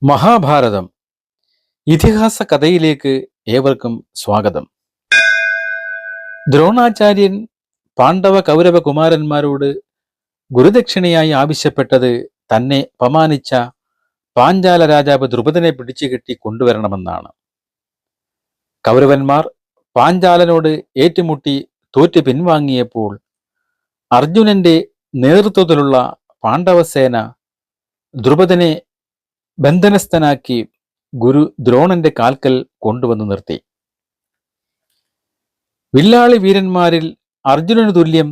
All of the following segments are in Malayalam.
മഹാഭാരതം ഇതിഹാസ കഥയിലേക്ക് ഏവർക്കും സ്വാഗതം. ദ്രോണാചാര്യൻ പാണ്ഡവ കൗരവ കുമാരന്മാരോട് ഗുരുദക്ഷിണയായി ആവശ്യപ്പെട്ടത് തന്നെ അപമാനിച്ച പാഞ്ചാല രാജാവ് ദ്രുപദനെ പിടിച്ചുകെട്ടി കൊണ്ടുവരണമെന്നാണ്. കൗരവന്മാർ പാഞ്ചാലനോട് ഏറ്റുമുട്ടി തോറ്റു പിൻവാങ്ങിയപ്പോൾ അർജുനന്റെ നേതൃത്വത്തിലുള്ള പാണ്ഡവസേന ദ്രുപദനെ ബന്ധനസ്ഥനാക്കി ഗുരു ദ്രോണന്റെ കാൽക്കൽ കൊണ്ടുവന്ന് നിർത്തി. വില്ലാളി വീരന്മാരിൽ അർജുനന് തുല്യം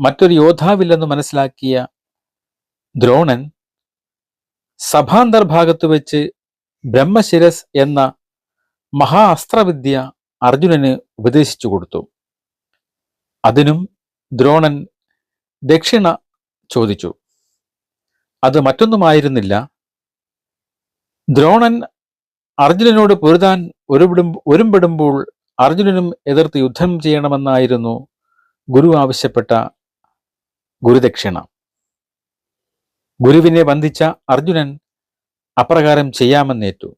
മറ്റൊരു യോദ്ധാവില്ലെന്ന് മനസ്സിലാക്കിയ ദ്രോണൻ സഭാന്തർഭാഗത്ത് വെച്ച് ബ്രഹ്മശിരസ് എന്ന മഹാ അസ്ത്രവിദ്യ അർജുനന് ഉപദേശിച്ചു കൊടുത്തു. അതിനും ദ്രോണൻ ദക്ഷിണ ചോദിച്ചു. അത് മറ്റൊന്നുമായിരുന്നില്ല, ദ്രോണൻ അർജുനനോട് പൊരുതാൻ ഒരുമ്പെടുമ്പോൾ അർജുനനും എതിർത്ത് യുദ്ധം ചെയ്യണമെന്നായിരുന്നു ഗുരു ആവശ്യപ്പെട്ട ഗുരുദക്ഷിണ. ഗുരുവിനെ വന്ദിച്ച അർജുനൻ അപ്രകാരം ചെയ്യാമെന്നേറ്റു.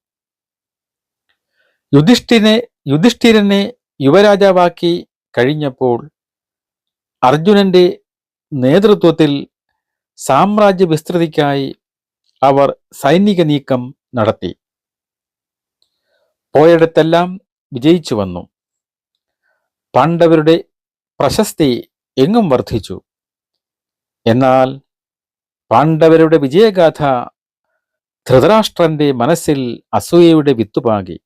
യുധിഷ്ഠിരനെ യുവരാജാവാക്കി കഴിഞ്ഞപ്പോൾ അർജുനന്റെ നേതൃത്വത്തിൽ സാമ്രാജ്യ വിസ്തൃതിക്കായി അവർ സൈനിക നീക്കം നടത്തി. പോയിടത്തെല്ലാം വിജയിച്ചു വന്നു. പാണ്ഡവരുടെ പ്രശസ്തി എങ്ങും വർദ്ധിച്ചു. എന്നാൽ പാണ്ഡവരുടെ വിജയഗാഥ ധൃതരാഷ്ട്രന്റെ മനസ്സിൽ അസൂയയുടെ വിത്തുപാകി.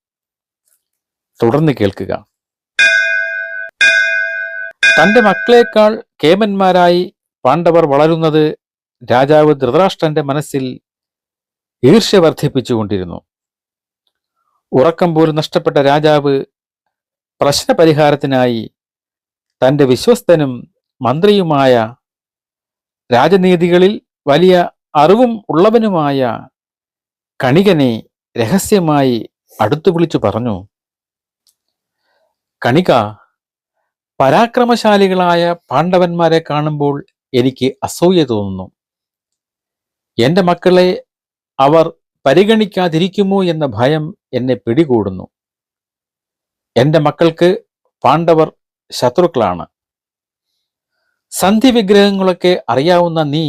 തുടർന്ന് കേൾക്കുക. തന്റെ മക്കളെക്കാൾ കേമന്മാരായി പാണ്ഡവർ വളരുന്നത് രാജാവ് ധൃതരാഷ്ട്രന്റെ മനസ്സിൽ ഈർഷ്യ വർദ്ധിപ്പിച്ചുകൊണ്ടിരുന്നു. ഉറക്കം പോലും നഷ്ടപ്പെട്ട രാജാവ് പ്രശ്നപരിഹാരത്തിനായി തന്റെ വിശ്വസ്തനും മന്ത്രിയുമായ രാജനീതികളിൽ വലിയ അറിവും ഉള്ളവനുമായ കണികനെ രഹസ്യമായി അടുത്തു വിളിച്ചു പറഞ്ഞു, കണിക, പരാക്രമശാലികളായ പാണ്ഡവന്മാരെ കാണുമ്പോൾ എനിക്ക് അസൂയ തോന്നുന്നു. എന്റെ മക്കളെ അവർ പരിഗണിക്കാതിരിക്കുമോ എന്ന ഭയം എന്നെ പിടികൂടുന്നു. എന്റെ മക്കൾക്ക് പാണ്ഡവർ ശത്രുക്കളാണ്. സന്ധി വിഗ്രഹങ്ങളൊക്കെ അറിയാവുന്ന നീ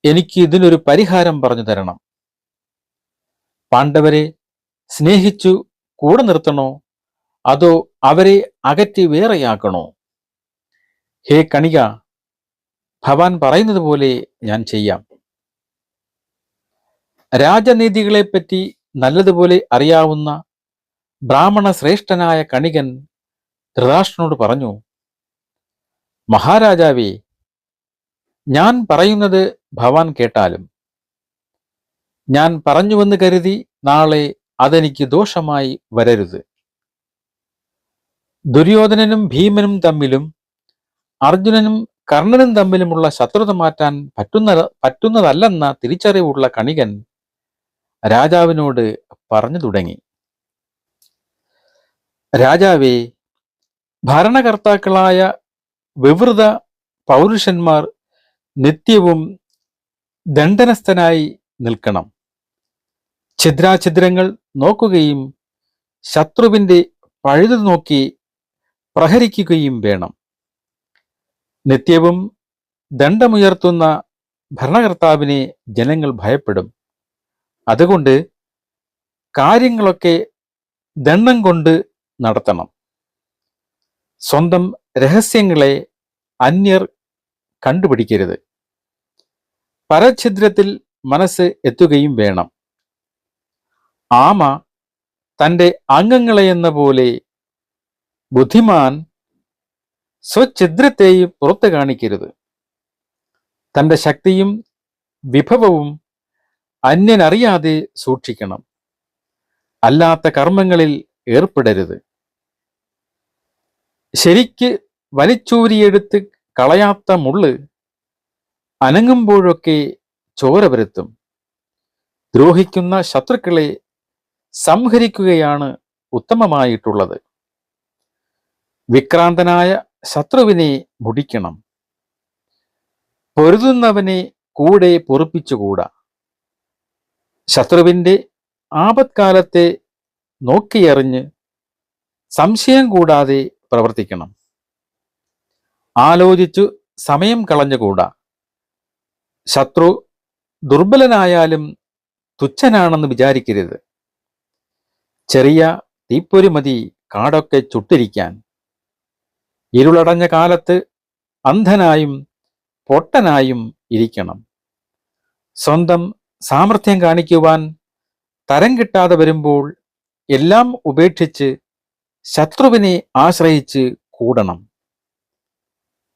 എനിക്ക് ഇതിനൊരു പരിഹാരം പറഞ്ഞു തരണം. പാണ്ഡവരെ സ്നേഹിച്ചു കൂടെ നിർത്തണോ അതോ അവരെ അകറ്റി വേറെയാക്കണോ? ഹേ കണിക, ഭവാൻ പറയുന്നത് പോലെ ഞാൻ ചെയ്യാം. രാജനീതികളെപ്പറ്റി നല്ലതുപോലെ അറിയാവുന്ന ബ്രാഹ്മണ ശ്രേഷ്ഠനായ കണികൻ ധൃതരാഷ്ട്രനോട് പറഞ്ഞു, മഹാരാജാവേ, ഞാൻ പറയുന്നത് ഭവാൻ കേട്ടാലും ഞാൻ പറഞ്ഞുവെന്ന് കരുതി നാളെ അതെനിക്ക് ദോഷമായി വരരുത്. ദുര്യോധനനും ഭീമനും തമ്മിലും അർജുനനും കർണനും തമ്മിലുമുള്ള ശത്രുത മാറ്റാൻ പറ്റുന്നതല്ലെന്ന തിരിച്ചറിവുള്ള കണികൻ രാജാവിനോട് പറഞ്ഞു തുടങ്ങി. രാജാവേ, ഭരണകർത്താക്കളായ വിവൃത പൗരുഷന്മാർ നിത്യവും ദണ്ഡനസ്ഥനായി നിൽക്കണം. ഛിദ്രാഛിദ്രങ്ങൾ നോക്കുകയും ശത്രുവിന്റെ പഴുതു നോക്കി പ്രഹരിക്കുകയും വേണം. നിത്യവും ദണ്ഡമുയർത്തുന്ന ഭരണകർത്താവിനെ ജനങ്ങൾ ഭയപ്പെടും. അതുകൊണ്ട് കാര്യങ്ങളൊക്കെ ദണ്ഡം കൊണ്ട് നടത്തണം. സ്വന്തം രഹസ്യങ്ങളെ അന്യർ കണ്ടുപിടിക്കരുത്. പരഛിദ്രത്തിൽ മനസ്സ് എത്തുകയും വേണം. ആമ തൻ്റെ അംഗങ്ങളെയെന്ന പോലെ ബുദ്ധിമാൻ സ്വഛിദ്രത്തെയും പുറത്തു കാണിക്കരുത്. തൻ്റെ ശക്തിയും വിഭവവും അന്യനറിയാതെ സൂക്ഷിക്കണം. അല്ലാത്ത കർമ്മങ്ങളിൽ ഏർപ്പെടരുത്. ശരിക്ക് വലിച്ചൂരിയെടുത്ത് കളയാത്ത മുള്ള് അനങ്ങുമ്പോഴൊക്കെ ചോര വരുത്തും. ദ്രോഹിക്കുന്ന ശത്രുക്കളെ സംഹരിക്കുകയാണ് ഉത്തമമായിട്ടുള്ളത്. വിക്രാന്തനായ ശത്രുവിനെ മുടിക്കണം. പൊരുതുന്നവനെ കൂടെ പൊറുപ്പിച്ചുകൂടാ. ശത്രുവിൻ്റെ ആപത്കാലത്തെ നോക്കിയറിഞ്ഞ് സംശയം കൂടാതെ പ്രവർത്തിക്കണം. ആലോചിച്ചു സമയം കളഞ്ഞുകൂടാ. ശത്രു ദുർബലനായാലും തുച്ഛനാണെന്ന് വിചാരിക്കരുത്. ചെറിയ തീപ്പൊരി മതി കാടൊക്കെ ചുട്ടിരിക്കാൻ. ഇരുളടഞ്ഞ കാലത്ത് അന്ധനായും പൊട്ടനായും ഇരിക്കണം. സ്വന്തം സാമർഥ്യം കാണിക്കുവാൻ തരം കിട്ടാതെ വരുമ്പോൾ എല്ലാം ഉപേക്ഷിച്ച് ശത്രുവിനെ ആശ്രയിച്ച് കൂടണം.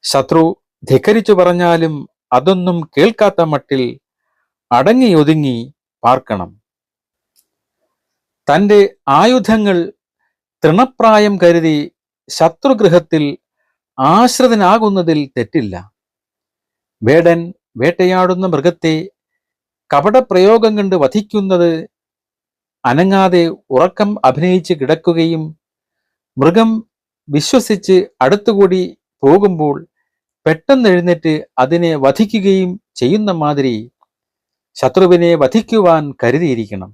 ശത്രു ധിക്കരിച്ചു പറഞ്ഞാലും അതൊന്നും കേൾക്കാത്ത മട്ടിൽ അടങ്ങിയൊതുങ്ങി പാർക്കണം. തൻ്റെ ആയുധങ്ങൾ തൃണപ്രായം കരുതി ശത്രുഗൃഹത്തിൽ ആശ്രിതനാകുന്നതിൽ തെറ്റില്ല. വേടൻ വേട്ടയാടുന്ന മൃഗത്തെ കപടപ്രയോഗം കണ്ട് വധിക്കുന്നത് അനങ്ങാതെ ഉറക്കം അഭിനയിച്ച് കിടക്കുകയും മൃഗം വിശ്വസിച്ച് അടുത്തുകൂടി പോകുമ്പോൾ പെട്ടെന്ന് എഴുന്നേറ്റ് അതിനെ വധിക്കുകയും ചെയ്യുന്ന മാതിരി ശത്രുവിനെ വധിക്കുവാൻ കരുതിയിരിക്കണം.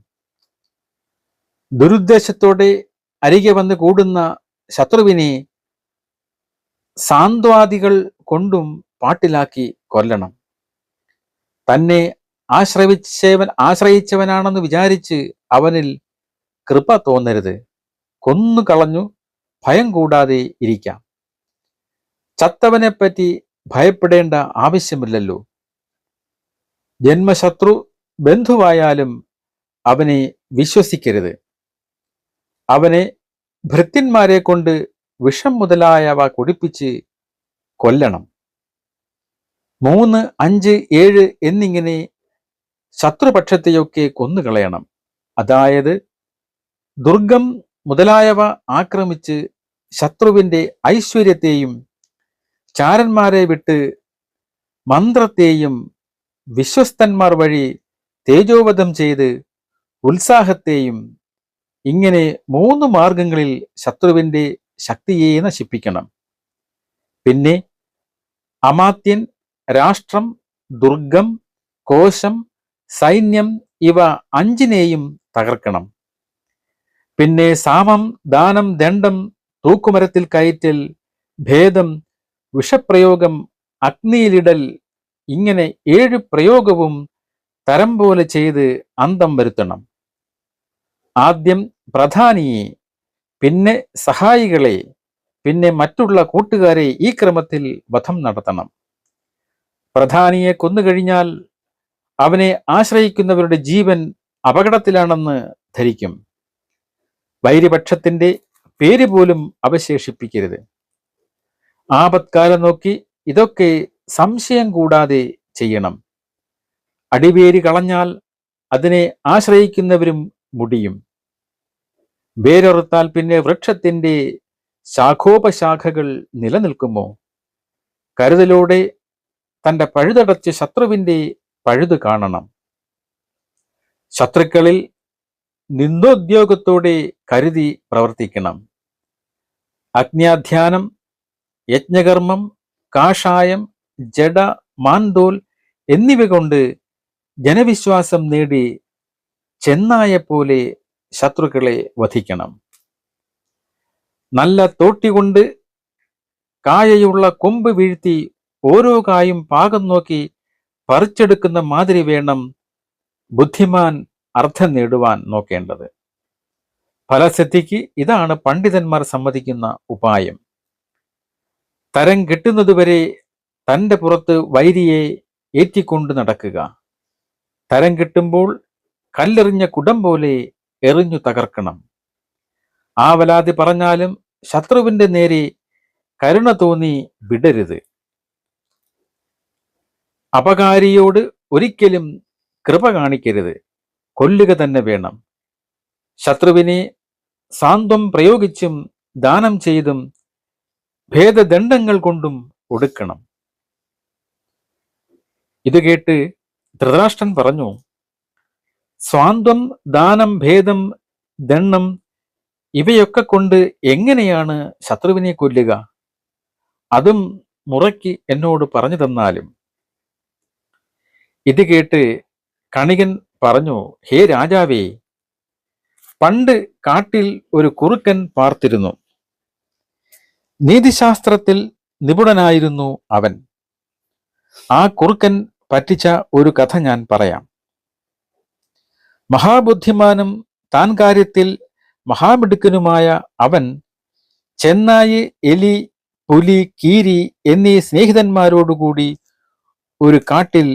ദുരുദ്ദേശത്തോടെ അരികെ വന്ന് കൂടുന്ന ശത്രുവിനെ സാന്ത്വാദികൾ കൊണ്ടും പാട്ടിലാക്കി കൊല്ലണം. തന്നെ ആശ്രയിച്ചവനാണെന്ന് വിചാരിച്ച് അവനിൽ കൃപ തോന്നരുത്. കൊന്നു കളഞ്ഞു ഭയം കൂടാതെ ഇരിക്കാം. ചത്തവനെപ്പറ്റി ഭയപ്പെടേണ്ട ആവശ്യമില്ലല്ലോ. ജന്മശത്രു ബന്ധുവായാലും അവനെ വിശ്വസിക്കരുത്. അവനെ ഭൃത്യന്മാരെ കൊണ്ട് വിഷം മുതലായവ കുടിപ്പിച്ച് കൊല്ലണം. 3, 5, 7 എന്നിങ്ങനെ ശത്രുപക്ഷത്തെയൊക്കെ കൊന്നുകളയണം. അതായത് ദുർഗം മുതലായവ ആക്രമിച്ച് ശത്രുവിൻ്റെ ഐശ്വര്യത്തെയും ചാരന്മാരെ വിട്ട് മന്ത്രത്തെയും വിശ്വസ്തന്മാർ വഴി തേജോവധം ചെയ്ത് ഉത്സാഹത്തെയും, ഇങ്ങനെ 3 മാർഗങ്ങളിൽ ശത്രുവിൻ്റെ ശക്തിയെ നശിപ്പിക്കണം. പിന്നെ അമാത്യൻ, രാഷ്ട്രം, ദുർഗം, കോശം, സൈന്യം ഇവ 5നെയും തകർക്കണം. പിന്നെ സാമം, ദാനം, ദണ്ഡം, തൂക്കുമരത്തിൽ കയറ്റൽ, ഭേദം, വിഷപ്രയോഗം, അഗ്നിയിലിടൽ, ഇങ്ങനെ 7 പ്രയോഗവും തരം പോലെ ചെയ്ത് അന്തം വരുത്തണം. ആദ്യം പ്രധാനിയെ, പിന്നെ സഹായികളെ, പിന്നെ മറ്റുള്ള കൂട്ടുകാരെ ഈ ക്രമത്തിൽ വധം നടത്തണം. പ്രധാനിയെ കൊന്നുകഴിഞ്ഞാൽ അവനെ ആശ്രയിക്കുന്നവരുടെ ജീവൻ അപകടത്തിലാണെന്ന് ധരിക്കും. വൈര്യപക്ഷത്തിന്റെ പേര് പോലും അവശേഷിപ്പിക്കരുത്. ആപത്കാലം നോക്കി ഇതൊക്കെ സംശയം കൂടാതെ ചെയ്യണം. അടിവേരി കളഞ്ഞാൽ അതിനെ ആശ്രയിക്കുന്നവരും മുടിയും. വേരറുത്താൽ പിന്നെ വൃക്ഷത്തിന്റെ ശാഖോപശാഖകൾ നിലനിൽക്കുമോ? കരുതലോടെ തൻ്റെ പഴുതടച്ച് ശത്രുവിൻ്റെ പഴുത് കാണണം. ശത്രുക്കളിൽ നിന്ദോദ്യോഗത്തോടെ കരുതി പ്രവർത്തിക്കണം. അജ്ഞാധ്യാനം, യജ്ഞകർമ്മം, കാഷായം, ജഡ, മാൻതോൽ എന്നിവ കൊണ്ട് ജനവിശ്വാസം നേടി ചെന്നായെപ്പോലെ ശത്രുക്കളെ വധിക്കണം. നല്ല തോട്ടി കൊണ്ട് കായയുള്ള കൊമ്പ് വീഴ്ത്തി ഓരോ കായും പാകം നോക്കി പറിച്ചെടുക്കുന്ന മാതിരി വേണം ബുദ്ധിമാൻ അർത്ഥം നേടുവാൻ നോക്കേണ്ടത്. ഫലസിദ്ധിക്ക് ഇതാണ് പണ്ഡിതന്മാർ സമ്മതിക്കുന്ന ഉപായം. തരം കിട്ടുന്നതുവരെ തൻ്റെ പുറത്ത് വൈരിയെ ഏറ്റിക്കൊണ്ട് നടക്കുക. തരം കിട്ടുമ്പോൾ കല്ലെറിഞ്ഞ കുടം പോലെ എറിഞ്ഞു തകർക്കണം. ആവലാതി പറഞ്ഞാലും ശത്രുവിൻ്റെ നേരെ കരുണ തോന്നി വിടരുത്. അപകാരിയോട് ഒരിക്കലും കൃപ കാണിക്കരുത്, കൊല്ലുക തന്നെ വേണം. ശത്രുവിനെ സാന്ത്വം പ്രയോഗിച്ചും ദാനം ചെയ്തും ഭേദദണ്ഡങ്ങൾ കൊണ്ടും ഒടുക്കണം. ഇത് കേട്ട് ധൃതരാഷ്ട്രൻ പറഞ്ഞു, സ്വാന്തം, ദാനം, ഭേദം, ദണ്ണം ഇവയൊക്കെ കൊണ്ട് എങ്ങനെയാണ് ശത്രുവിനെ കൊല്ലുക? അതും മുറയ്ക്ക് എന്നോട് പറഞ്ഞു തന്നാലും. ഇത് കേട്ട് കണികൻ പറഞ്ഞു, ഹേ രാജാവേ, പണ്ട് കാട്ടിൽ ഒരു കുറുക്കൻ പാർത്തിരുന്നു. നീതിശാസ്ത്രത്തിൽ നിപുണനായിരുന്നു അവൻ. ആ കുറുക്കൻ പറ്റിച്ച ഒരു കഥ ഞാൻ പറയാം. മഹാബുദ്ധിമാനും താൻ കാര്യത്തിൽ മഹാമിടുക്കനുമായ അവൻ ചെന്നായി, എലി, പുലി, കീരി എന്നീ സ്നേഹിതന്മാരോടുകൂടി ഒരു കാട്ടിൽ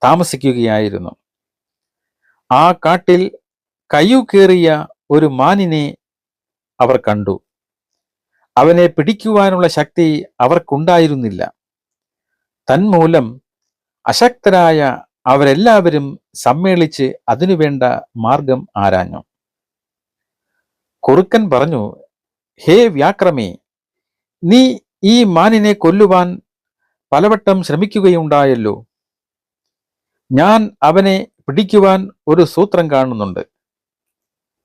താമസിക്കുകയായിരുന്നു. ആ കാട്ടിൽ കയ്യുകേറിയ ഒരു മാനിനെ അവർ കണ്ടു. അവനെ പിടിക്കുവാനുള്ള ശക്തി അവർക്കുണ്ടായിരുന്നില്ല. തന്മൂലം അശക്തരായ അവരെല്ലാവരും സമ്മേളിച്ച് അതിനുവേണ്ട മാർഗം ആരാഞ്ഞു. കുറുക്കൻ പറഞ്ഞു, ഹേ വ്യാക്രമേ, നീ ഈ മാനിനെ കൊല്ലുവാൻ പലവട്ടം ശ്രമിക്കുകയുണ്ടായല്ലോ. ഞാൻ അവനെ പിടിക്കുവാൻ ഒരു സൂത്രം കാണുന്നുണ്ട്.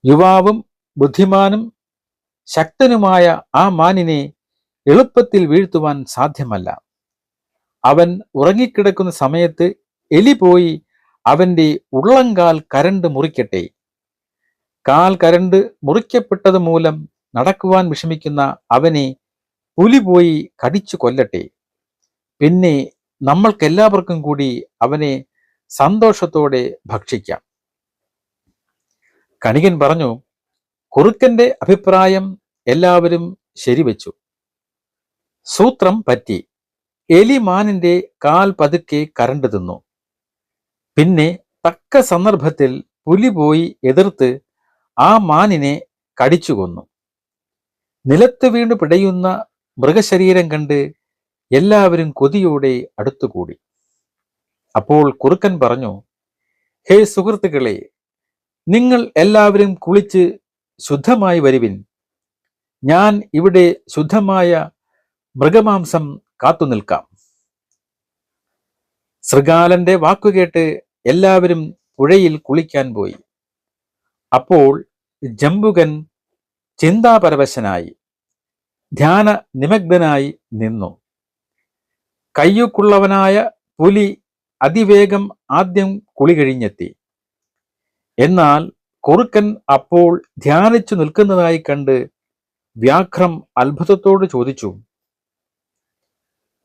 യുവാവും ബുദ്ധിമാനും ശക്തനുമായ ആ മാനിനെ എളുപ്പത്തിൽ വീഴ്ത്തുവാൻ സാധ്യമല്ല. അവൻ ഉറങ്ങിക്കിടക്കുന്ന സമയത്ത് എലി പോയി അവന്റെ ഉള്ളങ്കാൽ കരണ്ട് മുറിക്കട്ടെ. കാൽ കരണ്ട് മുറിക്കപ്പെട്ടത് മൂലം നടക്കുവാൻ വിഷമിക്കുന്ന അവനെ പുലി പോയി കടിച്ചു കൊല്ലട്ടെ. പിന്നെ നമ്മൾക്കെല്ലാവർക്കും കൂടി അവനെ സന്തോഷത്തോടെ ഭക്ഷിക്കാം. കണികൻ പറഞ്ഞു, കുറുക്കന്റെ അഭിപ്രായം എല്ലാവരും ശരിവെച്ചു. സൂത്രം പറ്റി. എലി മാനിന്റെ കാൽ പതുക്കെ കരണ്ട് തിന്നു. പിന്നെ തക്ക സന്ദർഭത്തിൽ പുലി പോയി എതിർത്ത് ആ മാനിനെ കടിച്ചു കൊന്നു. നിലത്ത് വീണ് പിടയുന്ന മൃഗശരീരം കണ്ട് എല്ലാവരും കൊതിയോടെ അടുത്തുകൂടി. അപ്പോൾ കുറുക്കൻ പറഞ്ഞു, ഹേ സുഹൃത്തുക്കളെ, നിങ്ങൾ എല്ലാവരും കുളിച്ച് ശുദ്ധമായി വരുവിൻ. ഞാൻ ഇവിടെ ശുദ്ധമായ മൃഗമാംസം കാത്തു നിൽക്കാം. ശൃഗാലന്റെ വാക്കുകേട്ട് എല്ലാവരും പുഴയിൽ കുളിക്കാൻ പോയി. അപ്പോൾ ജംബുകൻ ചിന്താപരവശനായി ധ്യാന നിമഗ്നനായി നിന്നു. കയ്യൂക്കുള്ളവനായ പുലി അതിവേഗം ആദ്യം കുളി കഴിഞ്ഞെത്തി. എന്നാൽ കുറുക്കൻ അപ്പോൾ ധ്യാനിച്ചു നിൽക്കുന്നതായി കണ്ട് വ്യാഘ്രം അത്ഭുതത്തോട് ചോദിച്ചു,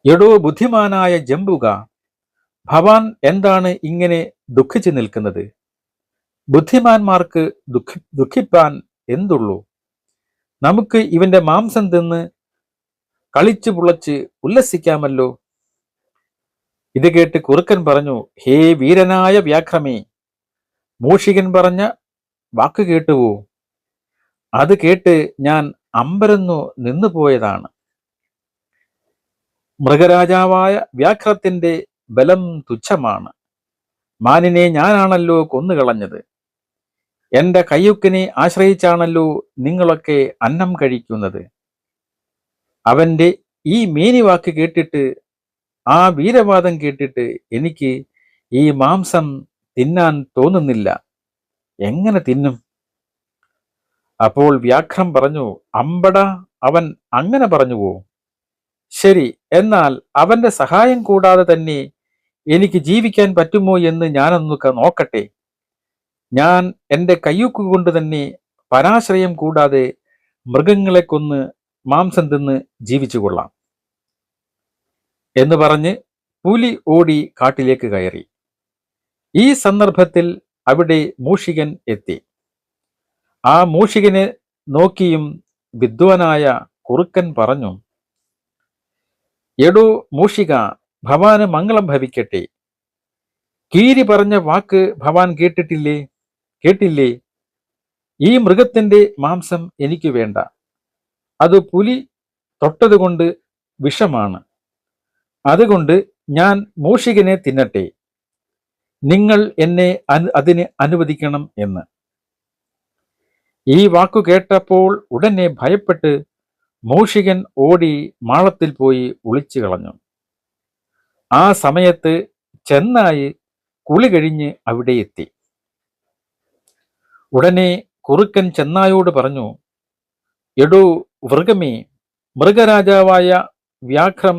എടോ ബുദ്ധിമാനായ ജംബുക, ഭവാൻ എന്താണ് ഇങ്ങനെ ദുഃഖിച്ചു നിൽക്കുന്നത്? ബുദ്ധിമാന്മാർക്ക് ദുഃഖിപ്പാൻ എന്തുള്ളൂ? നമുക്ക് ഇവന്റെ മാംസം തിന്ന് കളിച്ചു പുളച്ച് ഉല്ലസിക്കാമല്ലോ. ഇത് കേട്ട് കുറുക്കൻ പറഞ്ഞു, ഹേ വീരനായ വ്യാഘ്രമേ, മൂഷികൻ പറഞ്ഞ വാക്ക് കേട്ടുവോ? അത് കേട്ട് ഞാൻ അമ്പരന്നു നിന്നുപോയതാണ്. മൃഗരാജാവായ വ്യാഘ്രത്തിന്റെ ബലം തുച്ഛമാണ്. മാനിനെ ഞാനാണല്ലോ കൊന്നുകളഞ്ഞത്. എന്റെ കയ്യൊക്കിനെ ആശ്രയിച്ചാണല്ലോ നിങ്ങളൊക്കെ അന്നം കഴിക്കുന്നത്. അവന്റെ ഈ മേനിവാക്ക് കേട്ടിട്ട്, ആ വീരവാദം കേട്ടിട്ട് എനിക്ക് ഈ മാംസം തിന്നാൻ തോന്നുന്നില്ല. എങ്ങനെ തിന്നും? അപ്പോൾ വ്യാഘ്രം പറഞ്ഞു, അമ്പട, അവൻ അങ്ങനെ പറഞ്ഞുവോ? ശരി, എന്നാൽ അവന്റെ സഹായം കൂടാതെ തന്നെ എനിക്ക് ജീവിക്കാൻ പറ്റുമോ എന്ന് ഞാനൊന്നൊക്കെ നോക്കട്ടെ. ഞാൻ എൻ്റെ കയ്യൂക്ക് കൊണ്ട് തന്നെ പരാശ്രയം കൂടാതെ മൃഗങ്ങളെ കൊന്ന് മാംസം തിന്ന് ജീവിച്ചു കൊള്ളാം എന്ന് പറഞ്ഞ് പുലി ഓടി കാട്ടിലേക്ക് കയറി. ഈ സന്ദർഭത്തിൽ അവിടെ മൂഷികൻ എത്തി. ആ മൂഷികനെ നോക്കിയും വിദ്വാനായ കുറുക്കൻ പറഞ്ഞു, എടോ മൂഷിക, ഭവാന് മംഗളം ഭവിക്കട്ടെ. കീരി പറഞ്ഞ വാക്ക് ഭവാൻ കേട്ടില്ലേ? ഈ മൃഗത്തിന്റെ മാംസം എനിക്ക് വേണ്ട. അത് പുലി തൊട്ടതുകൊണ്ട് വിഷമാണ്. അതുകൊണ്ട് ഞാൻ മൂഷികനെ തിന്നട്ടെ. നിങ്ങൾ എന്നെ അതിന് അനുവദിക്കണം എന്ന്. ഈ വാക്കു കേട്ടപ്പോൾ ഉടനെ ഭയപ്പെട്ട് മൂഷികൻ ഓടി മാളത്തിൽ പോയി ഒളിച്ചു കളഞ്ഞു. ആ സമയത്ത് ചെന്നായി കുളി കഴിഞ്ഞ് അവിടെ എത്തി. ഉടനെ കുറുക്കൻ ചെന്നായോട് പറഞ്ഞു, എടോ മൃഗമേ, മൃഗരാജാവായ വ്യാഘ്രം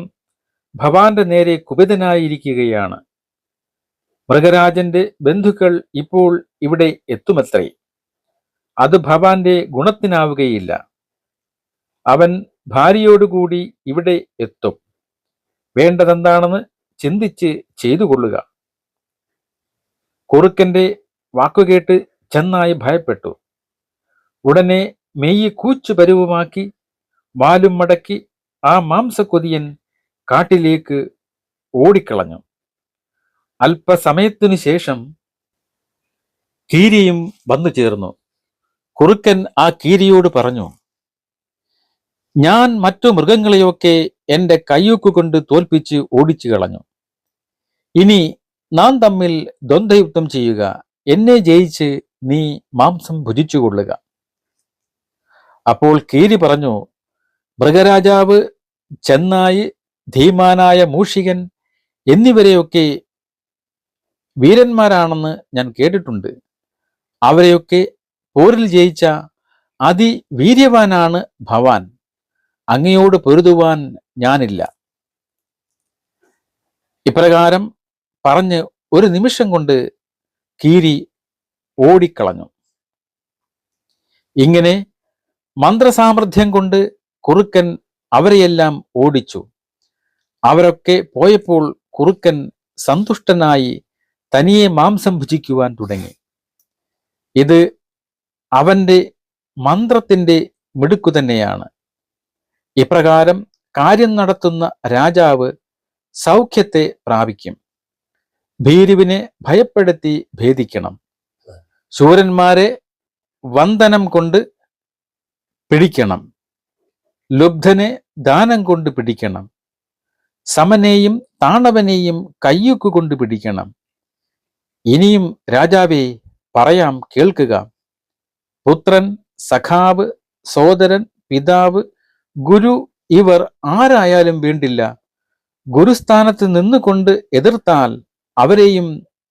ഭവാന്റെ നേരെ കുപിതനായിരിക്കുകയാണ്. മൃഗരാജന്റെ ബന്ധുക്കൾ ഇപ്പോൾ ഇവിടെ എത്തുമത്രേ. അത് ഭവാന്റെ ഗുണത്തിനാവുകയില്ല. അവൻ ഭാര്യയോടുകൂടി ഇവിടെ എത്തും. വേണ്ടതെന്താണെന്ന് ചിന്തിച്ച് ചെയ്തു കൊള്ളുക. കുറുക്കന്റെ വാക്കുകേട്ട് ചെന്നായി ഭയപ്പെട്ടു. ഉടനെ മെയ്യ് കൂച്ചു പരുവമാക്കി വാലും മടക്കി ആ മാംസക്കൊതിയൻ കാട്ടിലേക്ക് ഓടിക്കളഞ്ഞു. അല്പസമയത്തിനു ശേഷം കീരിയും വന്നു ചേർന്നു. കുറുക്കൻ ആ കീരിയോട് പറഞ്ഞു, ഞാൻ മറ്റു മൃഗങ്ങളെയൊക്കെ എന്റെ കയ്യൂക്കുകൊണ്ട് തോൽപ്പിച്ച് ഓടിച്ചു കളഞ്ഞു. ഇനി നാം തമ്മിൽ ദ്വന്ദ്വയുദ്ധം ചെയ്യുക. എന്നെ ജയിച്ച് നീ മാംസം ഭുജിച്ചുകൊള്ളുക. അപ്പോൾ കീരി പറഞ്ഞു, മൃഗരാജാവ്, ചെന്നായ്, ധീമാനായ മൂഷികൻ എന്നിവരെയൊക്കെ വീരന്മാരാണെന്ന് ഞാൻ കേട്ടിട്ടുണ്ട്. അവരെയൊക്കെ പോരിൽ ജയിച്ച അതിവീര്യവാനാണ് ഭവാൻ. അങ്ങയോട് പൊരുതുവാൻ ഞാനില്ല. ഇപ്രകാരം പറഞ്ഞ് ഒരു നിമിഷം കൊണ്ട് കീരി ഓടിക്കളഞ്ഞു. ഇങ്ങനെ മന്ത്രസാമർഥ്യം കൊണ്ട് കുറുക്കൻ അവരെയെല്ലാം ഓടിച്ചു. അവരൊക്കെ പോയപ്പോൾ കുറുക്കൻ സന്തുഷ്ടനായി തനിയെ മാംസം ഭുജിക്കുവാൻ തുടങ്ങി. ഇത് അവന്റെ മന്ത്രത്തിന്റെ മിടുക്കു തന്നെയാണ്. ഇപ്രകാരം കാര്യം നടത്തുന്ന രാജാവ് സൗഖ്യത്തെ പ്രാപിക്കും. ഭീരുവിനെ ഭയപ്പെടുത്തി ഭേദിക്കണം. ശൂരന്മാരെ വന്ദനം കൊണ്ട് പിടിക്കണം. ലുബ്ധനെ ദാനം കൊണ്ട് പിടിക്കണം. സമനെയും താണവനെയും കയ്യൂക്കുകൊണ്ട് പിടിക്കണം. ഇനിയും രാജാവേ, പറയാം, കേൾക്കുക. പുത്രൻ, സഖാവ്, സോദരൻ, പിതാവ്, ഗുരു ഇവർ ആരായാലും വേണ്ടില്ല. ഗുരുസ്ഥാനത്ത് നിന്നുകൊണ്ട് എതിർത്താൽ അവരെയും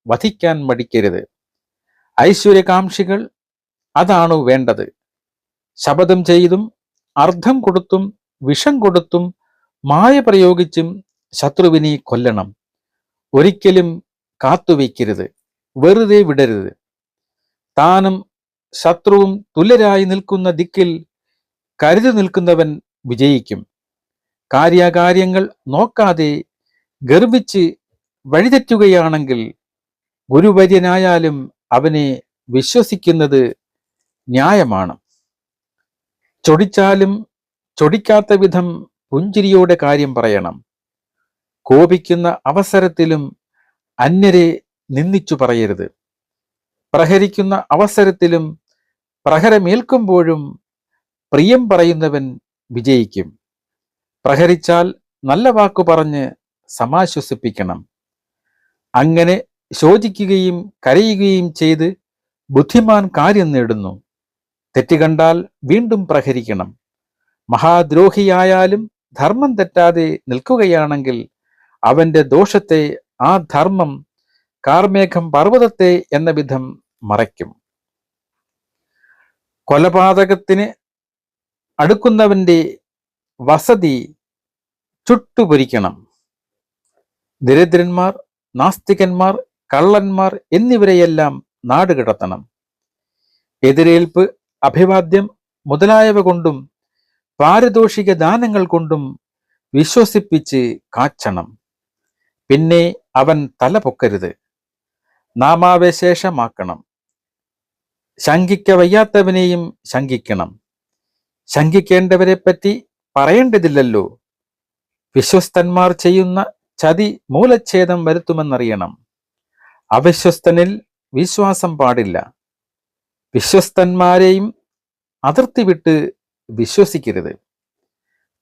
വധിക്കാൻ മടിക്കരുത്. ഐശ്വര്യകാംക്ഷികൾ അതാണു വേണ്ടത്. ശപഥം ചെയ്തും അർത്ഥം കൊടുത്തും വിഷം കൊടുത്തും മായ പ്രയോഗിച്ചും ശത്രുവിനെ കൊല്ലണം. ഒരിക്കലും കാത്തുവയ്ക്കരുത്, വെറുതെ വിടരുത്. താനും ശത്രുവും തുല്യരായി നിൽക്കുന്ന ദിക്കിൽ കരുതി നിൽക്കുന്നവൻ വിജയിക്കും. കാര്യകാര്യങ്ങൾ നോക്കാതെ ഗർവിച്ച് വഴിതെറ്റുകയാണെങ്കിൽ ഗുരുവര്യനായാലും അവനെ വിശ്വസിക്കുന്നത് ന്യായമാണ്. ചൊടിച്ചാലും ചൊടിക്കാത്ത വിധം പുഞ്ചിരിയോടെ കാര്യം പറയണം. കോപിക്കുന്ന അവസരത്തിലും അന്യരെ നിന്ദിച്ചു പറയരുത്. പ്രഹരിക്കുന്ന അവസരത്തിലും പ്രഹരമേൽക്കുമ്പോഴും പ്രിയം പറയുന്നവൻ വിജയിക്കും. പ്രഹരിച്ചാൽ നല്ല വാക്കു പറഞ്ഞ് സമാശ്വസിപ്പിക്കണം. അങ്ങനെ ശോചിക്കുകയും കരയുകയും ചെയ്ത് ബുദ്ധിമാൻ കാര്യം നേടുന്നു. തെറ്റ് കണ്ടാൽ വീണ്ടും പ്രഹരിക്കണം. മഹാദ്രോഹിയായാലും ധർമ്മം തെറ്റാതെ നിൽക്കുകയാണെങ്കിൽ അവന്റെ ദോഷത്തെ ആ ധർമ്മം കാർമേഘം പർവ്വതത്തെ എന്ന വിധം മറയ്ക്കും. കൊലപാതകത്തിന് അടുക്കുന്നവന്റെ വസതി ചുട്ടുപൊരിക്കണം. ദരിദ്രന്മാർ, നാസ്തികന്മാർ, കള്ളന്മാർ എന്നിവരെയെല്ലാം നാടുകടത്തണം. എതിരേൽപ്പ്, അഭിവാദ്യം മുതലായവ കൊണ്ടും പാരിതോഷിക ദാനങ്ങൾ കൊണ്ടും വിശ്വസിപ്പിച്ച് കാച്ചണം. പിന്നെ അവൻ തല പൊക്കരുത്, നാമാവശേഷമാക്കണം. ശങ്കിക്ക വയ്യാത്തവനെയും ശങ്കിക്കണം. ശങ്കിക്കേണ്ടവരെ പറ്റി പറയേണ്ടതില്ലല്ലോ. വിശ്വസ്തന്മാർ ചെയ്യുന്ന ചതി മൂലച്ഛേദം വരുത്തുമെന്നറിയണം. അവിശ്വസ്തനിൽ വിശ്വാസം പാടില്ല. വിശ്വസ്തന്മാരെയും അതിർത്തി വിട്ട് വിശ്വസിക്കരുത്.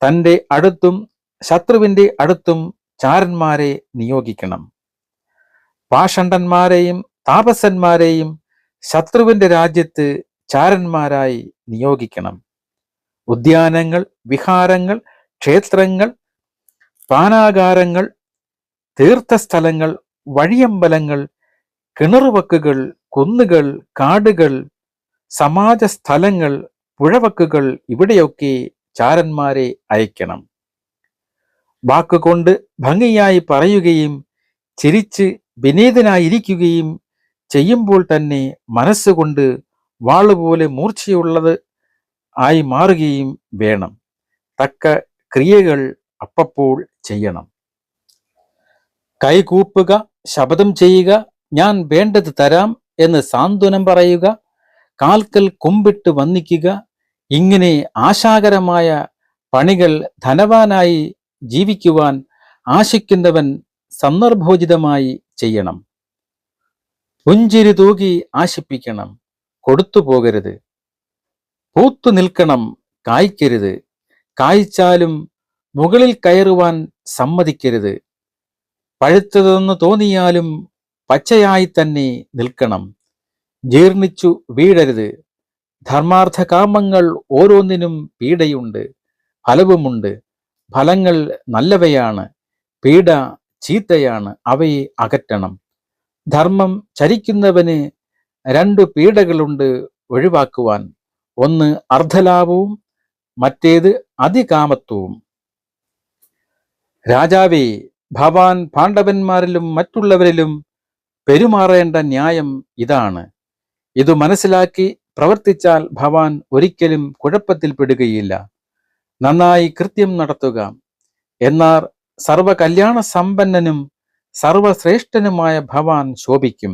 തൻ്റെ അടുത്തും ശത്രുവിൻ്റെ അടുത്തും ചാരന്മാരെ നിയോഗിക്കണം. പാഷണ്ഡന്മാരെയും താപസന്മാരെയും ശത്രുവിന്റെ രാജ്യത്ത് ചാരന്മാരായി നിയോഗിക്കണം. ഉദ്യാനങ്ങൾ, വിഹാരങ്ങൾ, ക്ഷേത്രങ്ങൾ, പാനാകാരങ്ങൾ, തീർത്ഥസ്ഥലങ്ങൾ, വഴിയമ്പലങ്ങൾ, കിണറുവക്കുകൾ, കുന്നുകൾ, കാടുകൾ, സമാജസ്ഥലങ്ങൾ, പുഴവക്കുകൾ ഇവിടെയൊക്കെ ചാരന്മാരെ അയക്കണം. വാക്കുകൊണ്ട് ഭംഗിയായി പറയുകയും ചിരിച്ച് വിനീതനായിരിക്കുകയും ചെയ്യുമ്പോൾ തന്നെ മനസ്സുകൊണ്ട് വാളുപോലെ മൂർച്ചയുള്ളത് ആയി മാറുകയും വേണം. തക്ക ക്രിയകൾ അപ്പപ്പോൾ ചെയ്യണം. കൈകൂപ്പുക, ശപഥം ചെയ്യുക, ഞാൻ വേണ്ടത് തരാം എന്ന് സാന്ത്വനം പറയുക, കാൽക്കൽ കുമ്പിട്ട് വന്ദിക്കുക. ഇങ്ങനെ ആശാകരമായ പണികൾ ധനവാനായി ജീവിക്കുവാൻ ആശിക്കുന്നവൻ സന്ദർഭോചിതമായി ചെയ്യണം. പുഞ്ചിരി തൂകി ആശിപ്പിക്കണം, കൊടുത്തു പോകരുത്. പൂത്തു നിൽക്കണം, കായ്ക്കരുത്. കായ്ച്ചാലും മുകളിൽ കയറുവാൻ സമ്മതിക്കരുത്. പഴുത്തതെന്ന് തോന്നിയാലും പച്ചയായി തന്നെ നിൽക്കണം. ജീർണിച്ചു വീഴരുത്. ധർമാർത്ഥ കാമങ്ങൾ ഓരോന്നിനും പീഡയുണ്ട്, ഫലവുമുണ്ട്. ഫലങ്ങൾ നല്ലവയാണ്, പീഡ ചീത്തയാണ്. അവയെ അകറ്റണം. ധർമ്മം ചരിക്കുന്നവന് 2 പീഡകളുണ്ട് ഒഴിവാക്കുവാൻ. ഒന്ന് അർദ്ധലാഭവും മറ്റേത് അതികാമത്വവും. രാജാവേ, ഭവാൻ പാണ്ഡവന്മാരിലും മറ്റുള്ളവരിലും പെരുമാറേണ്ട ന്യായം ഇതാണ്. ഇത് മനസ്സിലാക്കി പ്രവർത്തിച്ചാൽ ഭവാൻ ഒരിക്കലും കുഴപ്പത്തിൽപ്പെടുകയില്ല. നന്നായി കൃത്യം നടത്തുക. എന്നാൽ സർവകല്യാണ സമ്പന്നനും സർവശ്രേഷ്ഠനുമായ ഭവാൻ ശോഭിക്കും.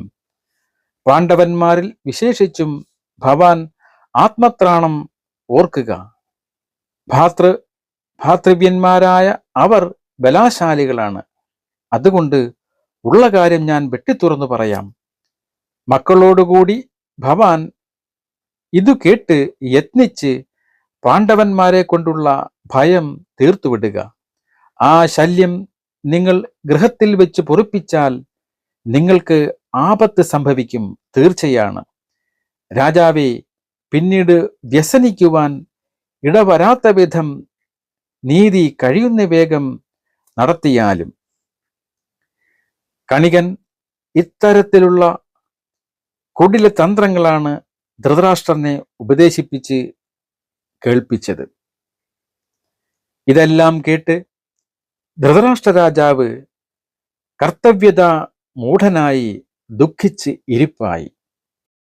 പാണ്ഡവന്മാരിൽ വിശേഷിച്ചും ഭവാൻ ആത്മത്രാണം ഓർക്കുക. ഭാതൃവ്യന്മാരായ അവർ ബലാശാലികളാണ്. അതുകൊണ്ട് ഉള്ള കാര്യം ഞാൻ വെട്ടിത്തുറന്നു പറയാം. മക്കളോടുകൂടി ഭവാൻ ഇതു കേട്ട് യത്നിച്ച് പാണ്ഡവന്മാരെ കൊണ്ടുള്ള ഭയം തീർത്തുവിടുക. ആ ശല്യം നിങ്ങൾ ഗൃഹത്തിൽ വെച്ച് പൊറുപ്പിച്ചാൽ നിങ്ങൾക്ക് ആപത്ത് സംഭവിക്കും, തീർച്ചയാണ്. രാജാവേ, പിന്നീട് വ്യസനിക്കുവാൻ ഇടവരാത്ത വിധം നീതി കഴിയുന്ന വേഗം നടത്തിയാലും. കണികൻ ഇത്തരത്തിലുള്ള കുടില തന്ത്രങ്ങളാണ് ധൃതരാഷ്ട്രനെ ഉപദേശിപ്പിച്ച് കേൾപ്പിച്ചത്. ഇതെല്ലാം കേട്ട് ധൃതരാഷ്ട്ര രാജാവ് കർത്തവ്യത മൂഢനായി ദുഃഖിച്ച് ഇരിപ്പായി.